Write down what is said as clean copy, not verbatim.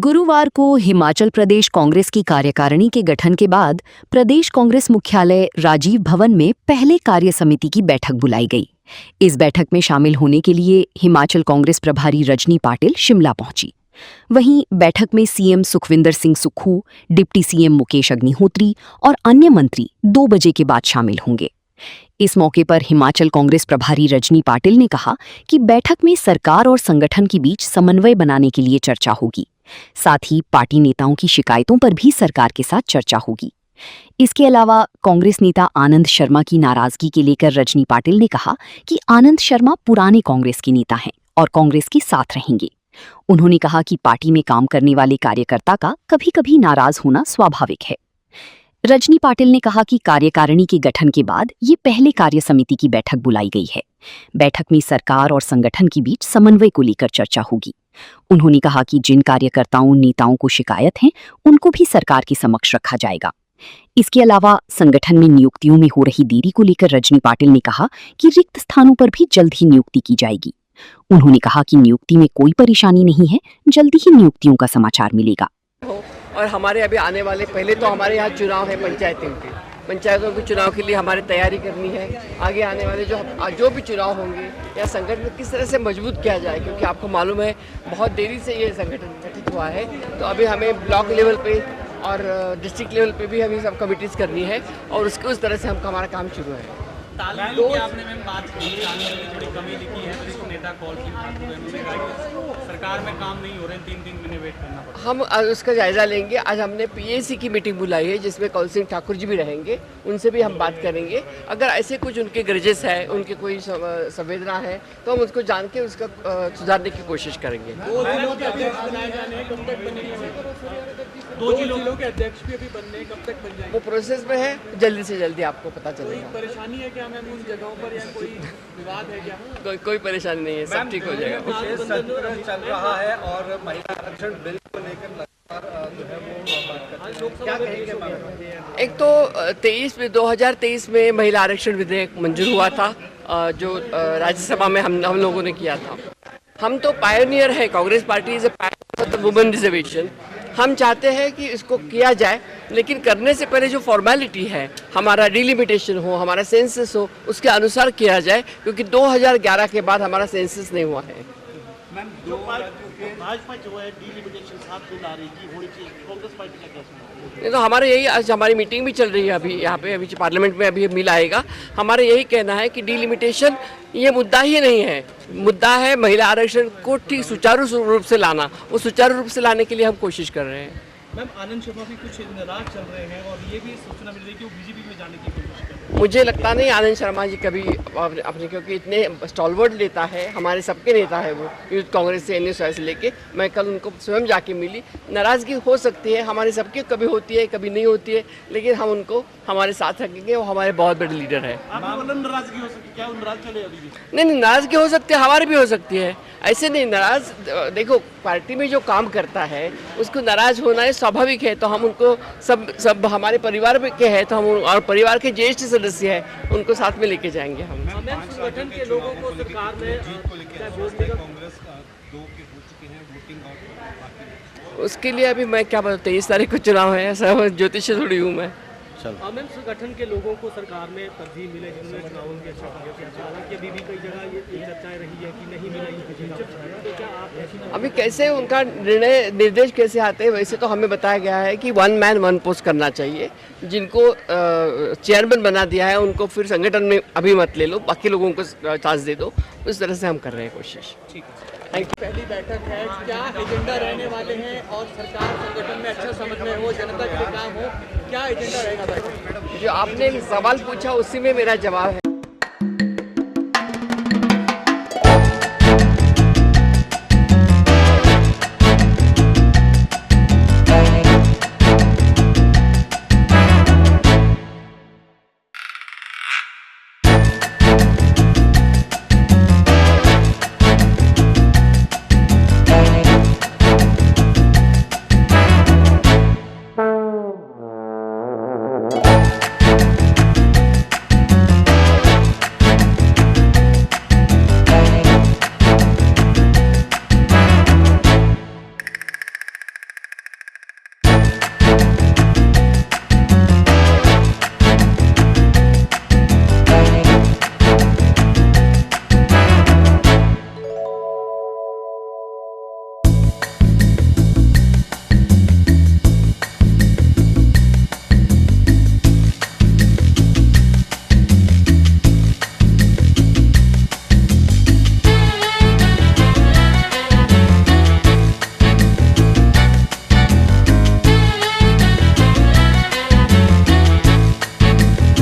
गुरुवार को हिमाचल प्रदेश कांग्रेस की कार्यकारिणी के गठन के बाद प्रदेश कांग्रेस मुख्यालय राजीव भवन में पहले कार्य समिति की बैठक बुलाई गई। इस बैठक में शामिल होने के लिए हिमाचल कांग्रेस प्रभारी रजनी पाटिल शिमला पहुंची। वहीं बैठक में CM Sukhvinder Singh Sukhu, deputy CM Mukesh Agnihotri और अन्य मंत्री 2 बजे के बाद शामिल होंगे। इस मौके पर हिमाचल कांग्रेस प्रभारी रजनी पाटिल ने कहा कि बैठक में सरकार और संगठन के बीच समन्वय बनाने के लिए चर्चा होगी। साथ ही पार्टी नेताओं की शिकायतों पर भी सरकार के साथ चर्चा होगी। इसके अलावा कांग्रेस नेता आनंद शर्मा की नाराजगी के लेकर रजनी पाटिल ने कहा कि आनंद शर्मा पुराने कांग्रेस के नेता हैं और कांग्रेस के साथ रहेंगे। उन्होंने कहा कि पार्टी में काम करने वाले कार्यकर्ता का कभी-कभी नाराज होना स्वाभाविक है। रजनी पाटिल ने कहा कि कार्यकारिणी के गठन के बाद ये पहले कार्य समिति की बैठक बुलाई गई है। बैठक में सरकार और संगठन के बीच समन्वय को लेकर चर्चा होगी। उन्होंने कहा कि जिन कार्यकर्ताओं नेताओं को शिकायत है उनको भी सरकार के समक्ष रखा जाएगा। इसके अलावा संगठन में नियुक्तियों में हो रही देरी को लेकर रजनी पाटिल ने कहा कि रिक्त स्थानों पर भी जल्द ही नियुक्ति की जाएगी। उन्होंने कहा कि नियुक्ति में कोई परेशानी नहीं है, जल्दी ही नियुक्तियों का समाचार मिलेगा। और हमारे अभी आने वाले पहले तो हमारे यहाँ चुनाव है पंचायतों के चुनाव के लिए हमारी तैयारी करनी है। आगे आने वाले जो भी चुनाव होंगे या संगठन किस तरह से मजबूत किया जाए, क्योंकि आपको मालूम है बहुत देरी से ये संगठन गठित हुआ है। तो अभी हमें ब्लॉक लेवल पे और डिस्ट्रिक्ट लेवल पे भी हमें सब कमिटीज़ करनी है और उस तरह से हमारा काम शुरू है। आपने मैम बात की थोड़ी कमी दिखी है, तो नेता कॉल की सरकार में काम नहीं हो रहे, 3 महीने वेट करना पड़ता है। हम उसका जायजा लेंगे। आज हमने पीएसी की मीटिंग बुलाई है जिसमें कौल सिंह ठाकुर जी भी रहेंगे, उनसे भी हम बात करेंगे। अगर ऐसे कुछ उनके ग्रजेस है, उनके कोई संवेदना है तो हम उसको जान के उसका सुधारने की कोशिश करेंगे। 2 जिलों के अध्यक्ष बनाए जाने हैं, कब तक बनेंगे? 2 जिलों के अध्यक्ष भी अभी बनने, कब तक बन जाएंगे? वो प्रोसेस में है, जल्दी से जल्दी आपको पता चलेगा। परेशानी है क्या मैम उन जगहों पर, या कोई विवाद है क्या? कोई परेशानी नहीं है, सब ठीक हो जाएगा। चल रहा है और महिला आरक्षण बिल को लेकर लगातार जो है वो क्या कहेंगे? एक तो 2023 में महिला आरक्षण विधेयक मंजूर हुआ था, जो राज्यसभा में हम लोगों ने किया था। हम तो पायनियर है, Congress party is a Pioneer of women reservation. हम चाहते हैं कि इसको किया जाए, लेकिन करने से पहले जो फॉर्मेलिटी है, हमारा डिलिमिटेशन हो, हमारा सेंसस हो, उसके अनुसार किया जाए, क्योंकि 2011 के बाद हमारा सेंसस नहीं हुआ है। मैम भाजपा जो है डिलिमिटेशन 7 बिल आ रही थी, होनी चाहिए, कांग्रेस पार्टी का क्या सुना? नहीं तो हमारे यही, आज हमारी मीटिंग भी चल रही है अभी यहाँ पे, अभी पार्लियामेंट में अभी मिल आएगा। हमारा यही कहना है कि डिलिमिटेशन ये मुद्दा ही नहीं है, मुद्दा है महिला आरक्षण को ठीक सुचारू रूप से लाना। वो सुचारू रूप से लाने के लिए हम कोशिश कर रहे हैं। मैम आनंद शर्मा भी कुछ नाराज चल रहे हैं और ये भी सूचना मिल रही है कि वो बीजेपी में जाने की कोशिश कर रहे हैं। मुझे लगता नहीं आनंद शर्मा जी कभी अपने, क्योंकि इतने स्टॉलवर्ड नेता है, हमारे सबके नेता है वो, यूथ कांग्रेस से एनएसयूआई से लेके। मैं कल उनको स्वयं जाके मिली। नाराज़गी हो सकती है, हमारे सबके कभी होती है कभी नहीं होती है, लेकिन हम उनको हमारे साथ रखेंगे। वो हमारे बहुत बड़े लीडर है। नाराजगी हो सकती है क्या? नाराज चले अभी भी? नहीं, नाराज़गी हो सकती है, हमारी भी हो सकती है। ऐसे नहीं नाराज, देखो पार्टी में जो काम करता है उसको नाराज होना है स्वाभाविक है। तो हम उनको सब हमारे परिवार के हैं, तो हम और परिवार के ज्येष्ठ सदस्य हैं, उनको साथ में लेके जाएंगे हम। संगठन के लोगों को सरकार में उसके लिए अभी मैं क्या बताऊँ, 23 तारीख को चुनाव है, ऐसा ज्योतिष थोड़ी हूँ मैं। मैम संगठन के लोगों को सरकार में तरजीह मिले जिन्होंने चुनावों की अच्छा किया, हालांकि अभी भी कई जगह ये चर्चाएं रही है कि नहीं मिलेगी, तो क्या आप अभी कैसे उनका निर्देश कैसे आते हैं, वैसे तो हमें बताया गया है कि 1 मैन 1 पोस्ट करना चाहिए। जिनको चेयरमैन बना दिया है उनको फिर संगठन में अभी मत ले लो, बाकी लोगों को चांस दे दो। उस तरह से हम कर रहे हैं कोशिश। ठीक है। पहली बैठक है, क्या एजेंडा रहने वाले हैं और सरकार संगठन में अच्छा समन्वय हो, जनता के लिए काम हो, क्या एजेंडा रहेगा बैठक? जो आपने सवाल पूछा उसी में मेरा जवाब